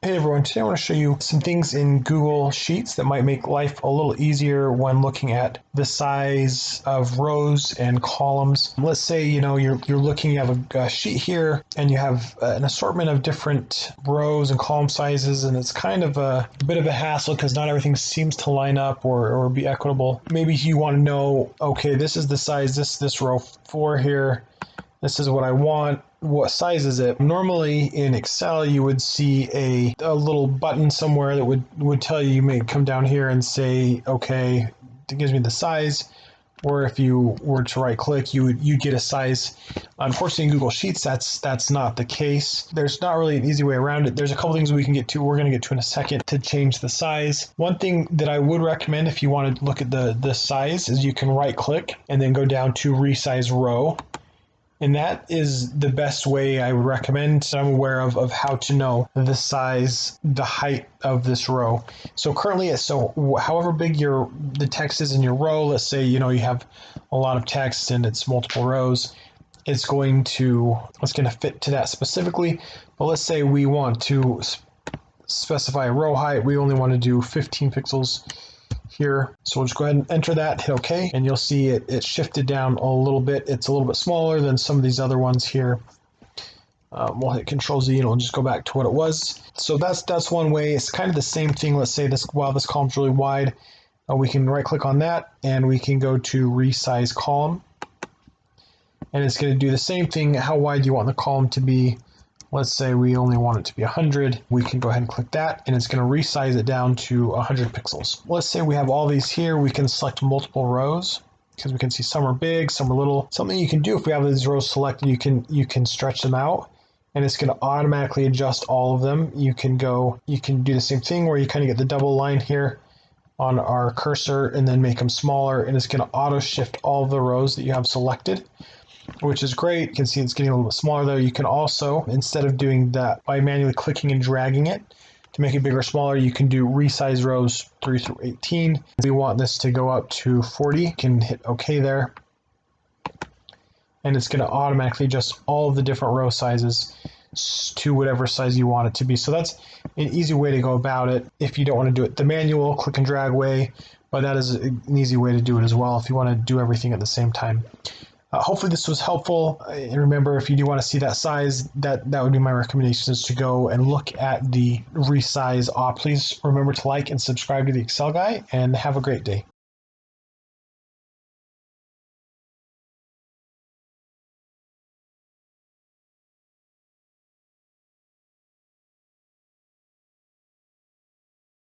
Hey everyone, today I want to show you some things in Google Sheets that might make life a little easier when looking at the size of rows and columns. Let's say, you're looking, you have a sheet here and you have an assortment of different rows and column sizes, and it's kind of a bit of a hassle because not everything seems to line up or be equitable. Maybe you want to know, okay, this is the size, this row 4 here. This is what I want. What size is it? Normally in Excel, you would see a little button somewhere that would tell you may come down here and say, okay, it gives me the size. Or if you were to right click, you'd get a size. Unfortunately, in Google Sheets, that's not the case. There's not really an easy way around it. There's a couple things we can get to. We're going to get to in a second to change the size. One thing that I would recommend if you want to look at the size is you can right click and then go down to resize row. And that is the best way I would recommend. I'm aware of how to know the size, the height of this row. So currently, however big the text is in your row, let's say you have a lot of text and it's multiple rows, it's going to fit to that specifically. But let's say we want to specify a row height. We only want to do 15 pixels here. So we'll just go ahead and enter that, hit OK, and you'll see it shifted down a little bit. It's a little bit smaller than some of these other ones here. We'll hit Control Z and it'll just go back to what it was. So that's one way. It's kind of the same thing. Let's say this column's really wide. We can right click on that and we can go to resize column. And it's going to do the same thing. How wide do you want the column to be? Let's say we only want it to be 100. We can go ahead and click that, and it's going to resize it down to 100 pixels. Let's say we have all these here. We can select multiple rows because we can see some are big, some are little. Something you can do if we have these rows selected, you can stretch them out, and it's going to automatically adjust all of them. You can do the same thing where you kind of get the double line here on our cursor and then make them smaller, and it's going to auto shift all of the rows that you have selected, which is great. You can see it's getting a little bit smaller there. You can also, instead of doing that by manually clicking and dragging it to make it bigger or smaller, you can do resize rows 3 through 18. If we want this to go up to 40, you can hit OK there. And it's going to automatically adjust all of the different row sizes to whatever size you want it to be. So that's an easy way to go about it if you don't want to do it the manual click and drag way, but that is an easy way to do it as well if you want to do everything at the same time. Hopefully this was helpful. And remember, if you do want to see that size, that would be my recommendation, is to go and look at the resize. Please remember to like and subscribe to the Excel Guy, and have a great day.